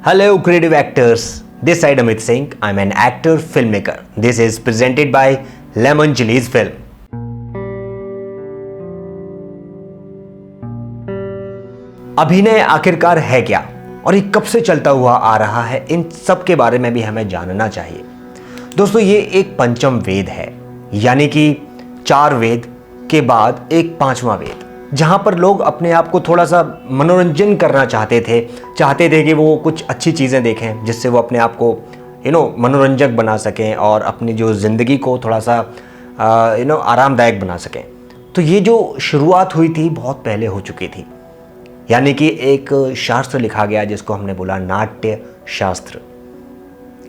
Hello, creative actors. This side Amit Singh. I'm an actor filmmaker. This is presented by Lemon Chilies Film. अभिनय आखिरकार है क्या और ये कब से चलता हुआ आ रहा है, इन सब के बारे में भी हमें जानना चाहिए। दोस्तों, ये एक पंचम वेद है, यानी कि 4 वेद के बाद एक 5वां वेद, जहां पर लोग अपने आप को थोड़ा सा मनोरंजन करना चाहते थे कि वो कुछ अच्छी चीज़ें देखें जिससे वो अपने आप को मनोरंजक बना सकें और अपनी जो ज़िंदगी को थोड़ा सा आरामदायक बना सकें। तो ये जो शुरुआत हुई थी बहुत पहले हो चुकी थी, यानी कि एक शास्त्र लिखा गया जिसको हमने बोला नाट्य शास्त्र।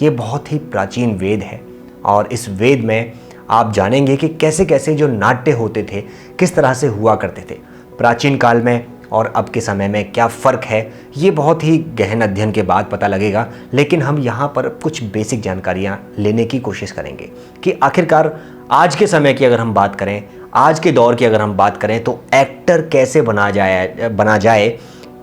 ये बहुत ही प्राचीन वेद है और इस वेद में आप जानेंगे कि कैसे कैसे जो नाट्य होते थे किस तरह से हुआ करते थे प्राचीन काल में और अब के समय में, क्या फ़र्क है, ये बहुत ही गहन अध्ययन के बाद पता लगेगा। लेकिन हम यहाँ पर कुछ बेसिक जानकारियाँ लेने की कोशिश करेंगे कि आखिरकार आज के समय की अगर हम बात करें, आज के दौर की अगर हम बात करें, तो एक्टर कैसे बना जाए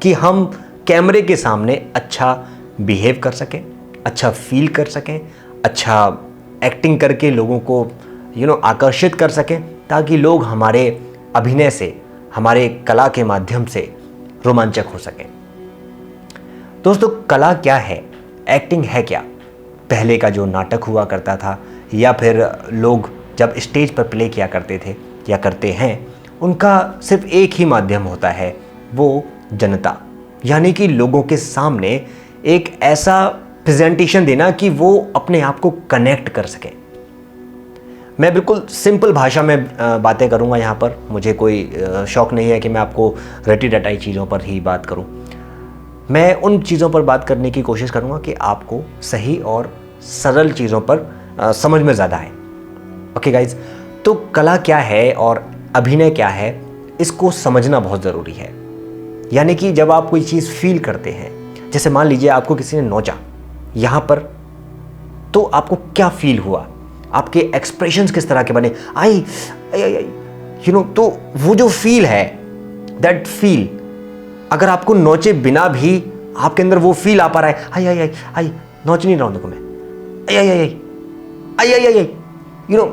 कि हम कैमरे के सामने अच्छा बिहेव कर सकें, अच्छा फील कर सकें, अच्छा एक्टिंग करके लोगों को आकर्षित कर सकें, ताकि लोग हमारे अभिनय से, हमारे कला के माध्यम से रोमांचक हो सकें। दोस्तों, कला क्या है, एक्टिंग है क्या? पहले का जो नाटक हुआ करता था या फिर लोग जब स्टेज पर प्ले किया करते थे या करते हैं, उनका सिर्फ एक ही माध्यम होता है, वो जनता, यानी कि लोगों के सामने एक ऐसा प्रेजेंटेशन देना कि वो अपने आप को कनेक्ट कर सकें। मैं बिल्कुल सिंपल भाषा में बातें करूंगा यहाँ पर, मुझे कोई शौक़ नहीं है कि मैं आपको रटी रटाई चीज़ों पर ही बात करूं। मैं उन चीज़ों पर बात करने की कोशिश करूंगा कि आपको सही और सरल चीज़ों पर समझ में ज़्यादा आए। ओके गाइज, तो कला क्या है और अभिनय क्या है, इसको समझना बहुत ज़रूरी है। यानी कि जब आप कोई चीज़ फील करते हैं, जैसे मान लीजिए आपको किसी ने नोचा यहाँ पर, तो आपको क्या फील हुआ, आपके एक्सप्रेशंस किस तरह के बने, तो वो जो फील है, दैट फील, अगर आपको नोचे बिना भी आपके अंदर वो फील आ पा रहा है, आई नोच नहीं रहा हूं देखो मैं,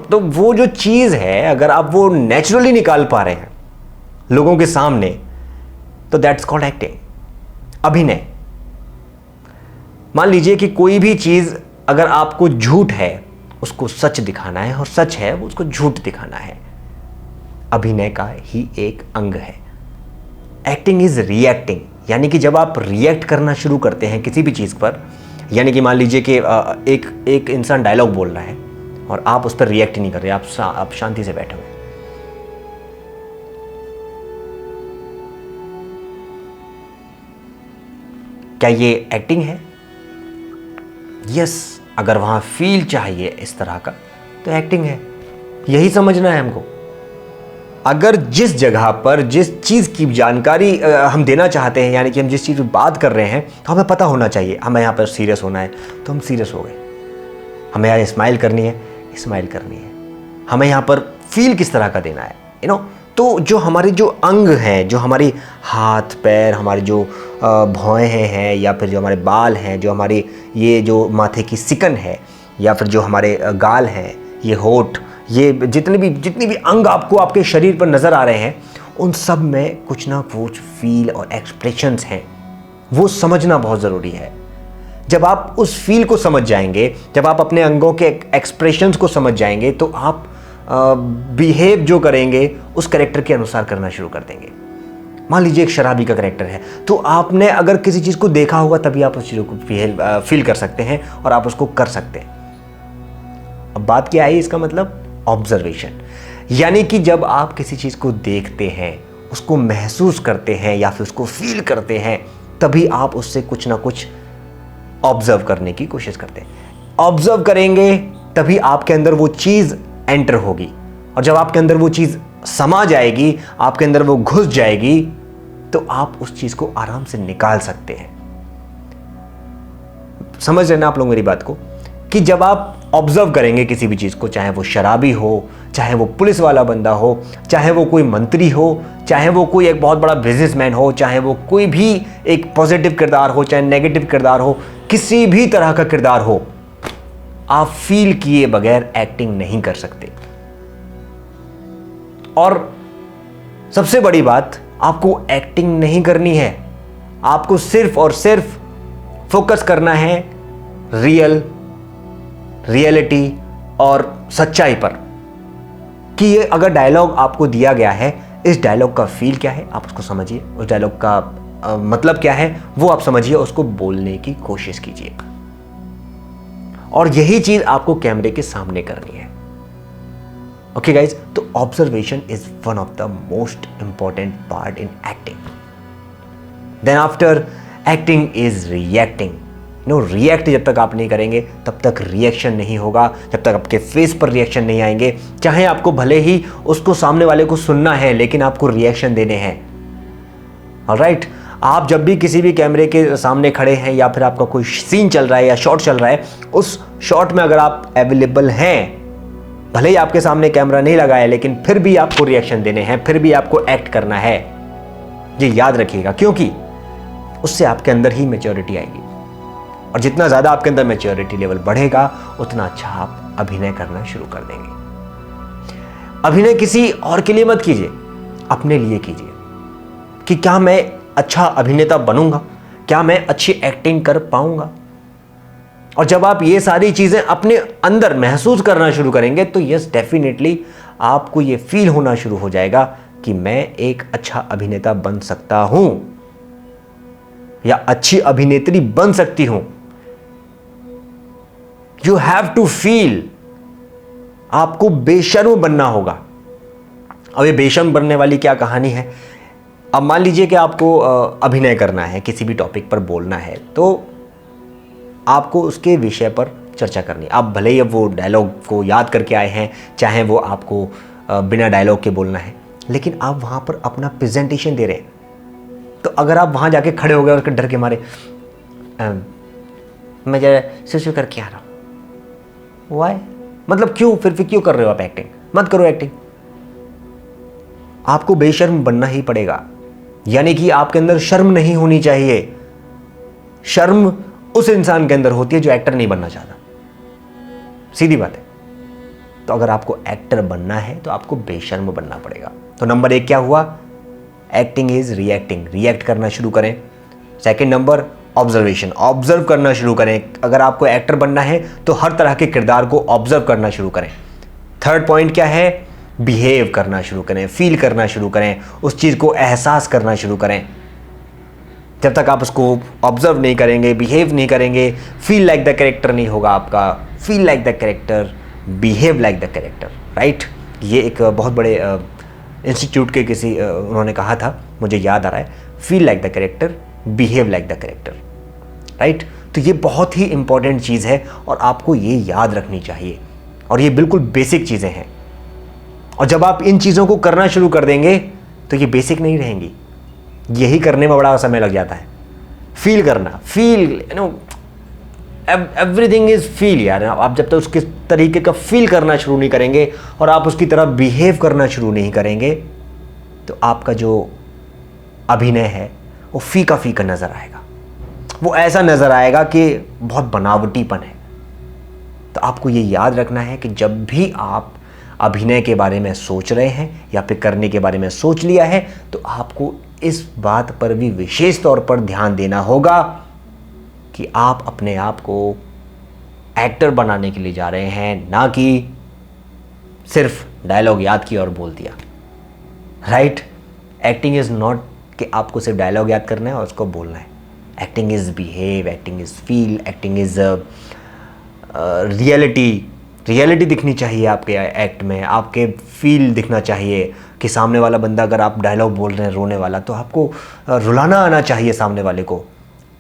तो वो जो चीज़ है, अगर आप वो नेचुरली निकाल पा रहे हैं लोगों के सामने, तो दैट्स कॉल्ड एक्टिंग, अभिनय। मान लीजिए कि कोई भी चीज़ अगर आपको झूठ है, उसको सच दिखाना है, और सच है उसको झूठ दिखाना है, अभिनय का ही एक अंग है। एक्टिंग इज रिएक्टिंग, यानी कि जब आप रिएक्ट करना शुरू करते हैं किसी भी चीज़ पर, यानी कि मान लीजिए कि एक इंसान डायलॉग बोल रहा है और आप उस पर रिएक्ट नहीं कर रहे, आप शांति से बैठे हुए, क्या ये एक्टिंग है? यस, अगर वहाँ फील चाहिए इस तरह का, तो एक्टिंग है। यही समझना है हमको। अगर जिस जगह पर जिस चीज़ की जानकारी हम देना चाहते हैं, यानी कि हम जिस चीज़ की बात कर रहे हैं, तो हमें पता होना चाहिए। हमें यहाँ पर सीरियस होना है तो हम सीरियस हो गए, हमें यहाँ स्माइल करनी है, स्माइल करनी है, हमें यहाँ पर फील किस तरह का देना है, तो जो हमारे जो अंग हैं, जो हमारी हाथ पैर, हमारे जो भौहें हैं, या फिर जो हमारे बाल हैं, जो हमारी ये जो माथे की सिकन है, या फिर जो हमारे गाल हैं, ये होठ, ये जितनी भी अंग आपको आपके शरीर पर नज़र आ रहे हैं, उन सब में कुछ ना कुछ फील और एक्सप्रेशंस हैं। वो समझना बहुत ज़रूरी है। जब आप उस फील को समझ जाएंगे, जब आप अपने अंगों के एक्सप्रेशंस को समझ जाएंगे, तो आप बिहेव जो करेंगे उस करेक्टर के अनुसार करना शुरू कर देंगे। मान लीजिए एक शराबी का करेक्टर है, तो आपने अगर किसी चीज़ को देखा होगा तभी आप उस चीज़ को फील कर सकते हैं और आप उसको कर सकते हैं। अब बात क्या है, इसका मतलब ऑब्जर्वेशन, यानी कि जब आप किसी चीज़ को देखते हैं, उसको महसूस करते हैं या फिर उसको फील करते हैं, तभी आप उससे कुछ ना कुछ ऑब्जर्व करने की कोशिश करते हैं। ऑब्जर्व करेंगे तभी आपके अंदर वो चीज़ एंटर होगी, और जब आपके अंदर वो चीज़ समा जाएगी, आपके अंदर वो घुस जाएगी, तो आप उस चीज़ को आराम से निकाल सकते हैं। समझ रहे ना आप लोग मेरी बात को, कि जब आप ऑब्जर्व करेंगे किसी भी चीज़ को, चाहे वो शराबी हो, चाहे वो पुलिस वाला बंदा हो, चाहे वो कोई मंत्री हो, चाहे वो कोई एक बहुत बड़ा बिजनेसमैन हो, चाहे वो कोई भी एक पॉजिटिव किरदार हो, चाहे नेगेटिव किरदार हो, किसी भी तरह का किरदार हो, आप फील किए बगैर एक्टिंग नहीं कर सकते। और सबसे बड़ी बात, आपको एक्टिंग नहीं करनी है, आपको सिर्फ और सिर्फ फोकस करना है रियलिटी और सच्चाई पर, कि ये अगर डायलॉग आपको दिया गया है, इस डायलॉग का फील क्या है आप उसको समझिए, उस डायलॉग का मतलब क्या है वो आप समझिए, उसको बोलने की कोशिश कीजिए। और यही चीज आपको कैमरे के सामने करनी है। ओके गाइज, तो observation is one of the most important part in acting. Then after acting is reacting. React जब तक आप नहीं करेंगे तब तक रिएक्शन नहीं होगा, जब तक आपके फेस पर रिएक्शन नहीं आएंगे, चाहे आपको भले ही उसको सामने वाले को सुनना है लेकिन आपको रिएक्शन देने हैं। ऑलराइट, आप जब भी किसी भी कैमरे के सामने खड़े हैं या फिर आपका कोई सीन चल रहा है या शॉट चल रहा है, उस शॉट में अगर आप अवेलेबल हैं, भले ही आपके सामने कैमरा नहीं लगा है, लेकिन फिर भी आपको रिएक्शन देने हैं, फिर भी आपको एक्ट करना है। ये याद रखिएगा, क्योंकि उससे आपके अंदर ही मैच्योरिटी आएगी, और जितना ज्यादा आपके अंदर मैच्योरिटी लेवल बढ़ेगा उतना अच्छा आप अभिनय करना शुरू कर देंगे। अभिनय किसी और के लिए मत कीजिए, अपने लिए कीजिए कि क्या मैं अच्छा अभिनेता बनूंगा, क्या मैं अच्छी एक्टिंग कर पाऊंगा। और जब आप ये सारी चीजें अपने अंदर महसूस करना शुरू करेंगे तो यस डेफिनेटली आपको ये फील होना शुरू हो जाएगा कि मैं एक अच्छा अभिनेता बन सकता हूं या अच्छी अभिनेत्री बन सकती हूं। यू हैव टू फील, आपको बेशर्म बनना होगा। अब ये बेशर्म बनने वाली क्या कहानी है, अब मान लीजिए कि आपको अभिनय करना है, किसी भी टॉपिक पर बोलना है, तो आपको उसके विषय पर चर्चा करनी। आप भले ही वो डायलॉग को याद करके आए हैं, चाहे वो आपको बिना डायलॉग के बोलना है, लेकिन आप वहाँ पर अपना प्रेजेंटेशन दे रहे हैं। तो अगर आप वहाँ जाके खड़े हो गए और डर के मारे मैं जरा सुसु करके आ रहा हूँ, वाई, मतलब क्यों, फिर क्यों कर रहे हो आप एक्टिंग? मत करो एक्टिंग। आपको बेशर्म बनना ही पड़ेगा, यानी कि आपके अंदर शर्म नहीं होनी चाहिए। शर्म उस इंसान के अंदर होती है जो एक्टर नहीं बनना चाहता, सीधी बात है। तो अगर आपको एक्टर बनना है तो आपको बेशर्म बनना पड़ेगा। तो नंबर 1 क्या हुआ? एक्टिंग इज रिएक्टिंग, रिएक्ट करना शुरू करें। सेकंड नंबर ऑब्जर्वेशन, ऑब्जर्व करना शुरू करें। अगर आपको एक्टर बनना है तो हर तरह के किरदार को ऑब्जर्व करना शुरू करें। थर्ड पॉइंट क्या है? बिहेव करना शुरू करें, फील करना शुरू करें, उस चीज़ को एहसास करना शुरू करें। जब तक आप उसको ऑब्जर्व नहीं करेंगे, बिहेव नहीं करेंगे, फील लाइक द कैरेक्टर नहीं होगा आपका। Feel like the character, behave like the character, right. ये एक बहुत बड़े इंस्टीट्यूट के किसी उन्होंने कहा था, मुझे याद आ रहा है, feel like the character, behave like the character, right. तो ये बहुत ही इंपॉर्टेंट चीज़ है और आपको ये याद रखनी चाहिए, और ये बिल्कुल बेसिक चीज़ें हैं। और जब आप इन चीज़ों को करना शुरू कर देंगे तो ये बेसिक नहीं रहेंगी, यही करने में बड़ा समय लग जाता है। फील करना, फील, एवरीथिंग इज फील यार। आप जब तक उसके तरीके का फील करना शुरू नहीं करेंगे और आप उसकी तरह बिहेव करना शुरू नहीं करेंगे तो आपका जो अभिनय है वो फीका फीका नज़र आएगा, वो ऐसा नज़र आएगा कि बहुत बनावटीपन है। तो आपको ये याद रखना है कि जब भी आप अभिनय के बारे में सोच रहे हैं या फिर करने के बारे में सोच लिया है तो आपको इस बात पर भी विशेष तौर पर ध्यान देना होगा कि आप अपने आप को एक्टर बनाने के लिए जा रहे हैं, ना कि सिर्फ डायलॉग याद किया और बोल दिया, राइट। एक्टिंग इज़ नॉट कि आपको सिर्फ डायलॉग याद करना है और उसको बोलना है। Acting is behave, acting is feel, acting is reality दिखनी चाहिए आपके एक्ट में, आपके फील दिखना चाहिए कि सामने वाला बंदा, अगर आप डायलॉग बोल रहे हैं रोने वाला, तो आपको रुलाना आना चाहिए सामने वाले को।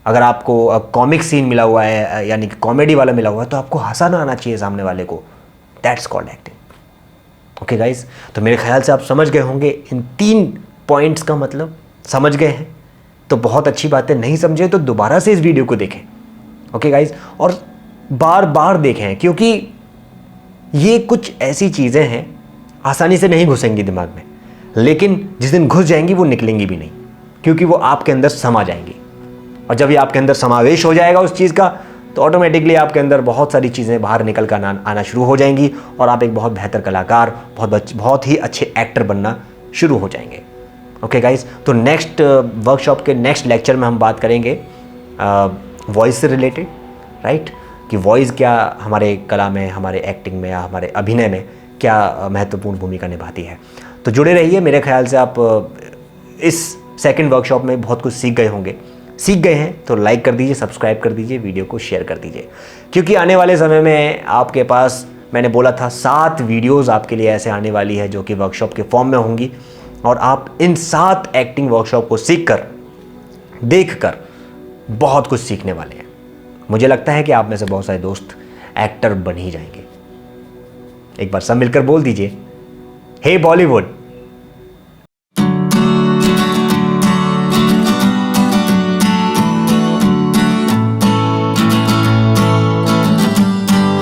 अगर आपको कॉमिक सीन मिला हुआ है, यानी कि कॉमेडी वाला मिला हुआ है, तो आपको हंसाना आना चाहिए सामने वाले को। That's called acting. Okay guys, तो मेरे ख्याल से आप समझ गए होंगे इन 3 पॉइंट्स का मतलब, समझ गए हैं तो बहुत अच्छी बात है। नहीं समझे तो दोबारा से इस वीडियो को देखें, ओके गाइज, और बार बार देखें, क्योंकि ये कुछ ऐसी चीज़ें हैं आसानी से नहीं घुसेंगी दिमाग में, लेकिन जिस दिन घुस जाएंगी वो निकलेंगी भी नहीं, क्योंकि वो आपके अंदर समा जाएंगी। और जब ये आपके अंदर समावेश हो जाएगा उस चीज़ का, तो ऑटोमेटिकली आपके अंदर बहुत सारी चीज़ें बाहर निकल कर आना शुरू हो जाएंगी और आप एक बहुत बेहतर कलाकार, बहुत ही अच्छे एक्टर बनना शुरू हो जाएंगे। ओके गाइस, तो नेक्स्ट वर्कशॉप के नेक्स्ट लेक्चर में हम बात करेंगे वॉइस से रिलेटेड, राइट, कि वॉइस क्या हमारे कला में, हमारे एक्टिंग में या हमारे अभिनय में क्या महत्वपूर्ण भूमिका निभाती है। तो जुड़े रहिए। मेरे ख्याल से आप इस सेकंड वर्कशॉप में बहुत कुछ सीख गए हैं तो लाइक कर दीजिए, सब्सक्राइब कर दीजिए, वीडियो को शेयर कर दीजिए, क्योंकि आने वाले समय में आपके पास, मैंने बोला था 7 वीडियोस आपके लिए ऐसे आने वाली है जो कि वर्कशॉप के फॉर्म में होंगी, और आप इन 7 एक्टिंग वर्कशॉप को सीखकर, देखकर बहुत कुछ सीखने वाले हैं। मुझे लगता है कि आप में से बहुत सारे दोस्त एक्टर बन ही जाएंगे। एक बार सब मिलकर बोल दीजिए, हे बॉलीवुड।